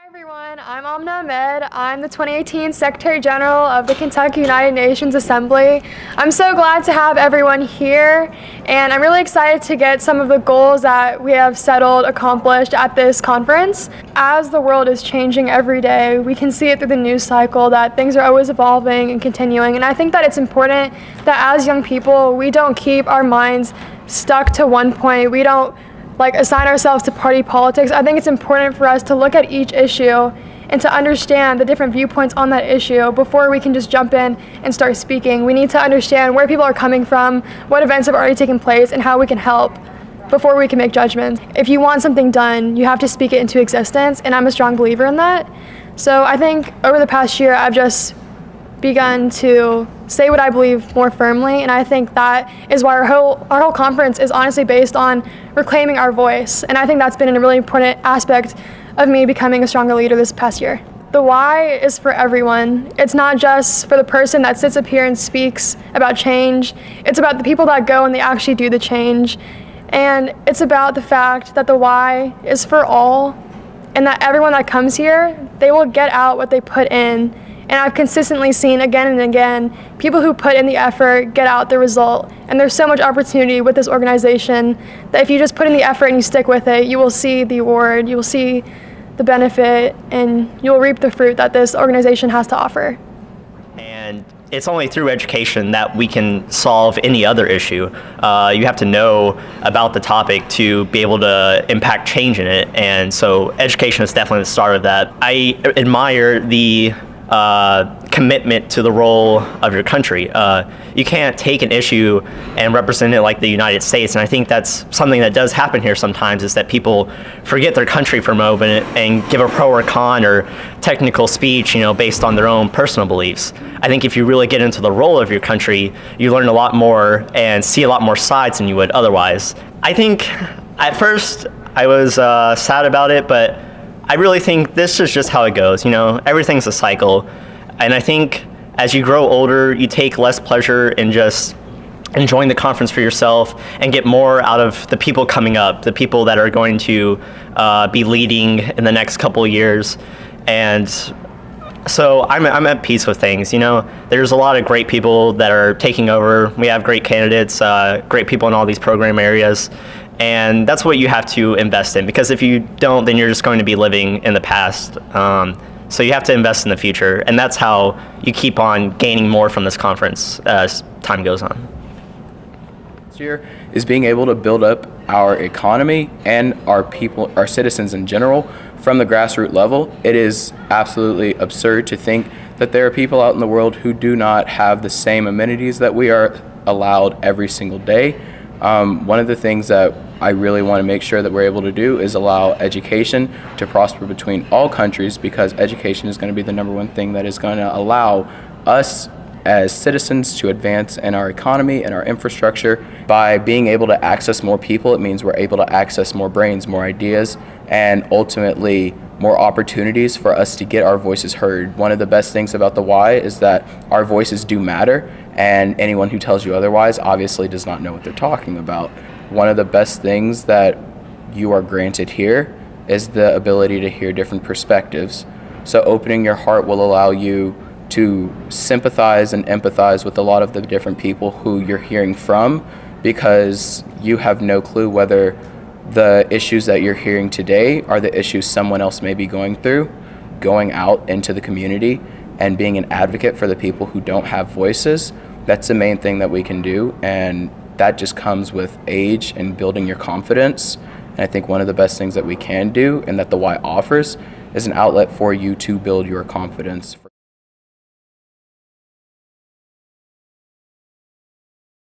Everyone, I'm Ahmed. I'm the 2018 Secretary General of the Kentucky United Nations Assembly. I'm so glad to have everyone here, and I'm really excited to get some of the goals that we have settled accomplished at this conference. As the world is changing every day, we can see it through the news cycle that things are always evolving and continuing, and I think that it's important that as young people, we don't keep our minds stuck to one point. We don't assign ourselves to party politics. I think it's important for us to look at each issue and to understand the different viewpoints on that issue before we can just jump in and start speaking. We need to understand where people are coming from, what events have already taken place, and how we can help before we can make judgments. If you want something done, you have to speak it into existence, and I'm a strong believer in that. So I think over the past year, I've just begun to say what I believe more firmly, and I think that is why our whole conference is honestly based on reclaiming our voice, and I think that's been a really important aspect of me becoming a stronger leader this past year. The why is for everyone. It's not just for the person that sits up here and speaks about change. It's about the people that go and they actually do the change, and it's about the fact that the why is for all, and that everyone that comes here, they will get out what they put in. And I've consistently seen again and again, people who put in the effort get out the result. And there's so much opportunity with this organization that if you just put in the effort and you stick with it, you will see the award, you will see the benefit, and you will reap the fruit that this organization has to offer. And it's only through education that we can solve any other issue. You have to know about the topic to be able to impact change in it. And so education is definitely the start of that. I admire the commitment to the role of your country. You can't take an issue and represent it like the United States, and I think that's something that does happen here sometimes, is that people forget their country for a moment and give a pro or con or technical speech, based on their own personal beliefs. I think if you really get into the role of your country, you learn a lot more and see a lot more sides than you would otherwise. I think at first I was sad about it, but I really think this is just how it goes. Everything's a cycle. And I think as you grow older, you take less pleasure in just enjoying the conference for yourself and get more out of the people coming up, the people that are going to be leading in the next couple of years. And so I'm at peace with things. There's a lot of great people that are taking over. We have great candidates, great people in all these program areas. And that's what you have to invest in, because if you don't, then you're just going to be living in the past. So you have to invest in the future, and that's how you keep on gaining more from this conference as time goes on. This year is being able to build up our economy and our people, our citizens in general, from the grassroots level. It is absolutely absurd to think that there are people out in the world who do not have the same amenities that we are allowed every single day. One of the things that I really want to make sure that we're able to do is allow education to prosper between all countries, because education is going to be the number one thing that is going to allow us as citizens to advance in our economy and our infrastructure. By being able to access more people, it means we're able to access more brains, more ideas, and ultimately more opportunities for us to get our voices heard. One of the best things about the why is that our voices do matter, and anyone who tells you otherwise obviously does not know what they're talking about. One of the best things that you are granted here is the ability to hear different perspectives. So opening your heart will allow you to sympathize and empathize with a lot of the different people who you're hearing from, because you have no clue whether the issues that you're hearing today are the issues someone else may be going through. Going out into the community and being an advocate for the people who don't have voices, that's the main thing that we can do, and that just comes with age and building your confidence. And I think one of the best things that we can do, and that the Y offers, is an outlet for you to build your confidence.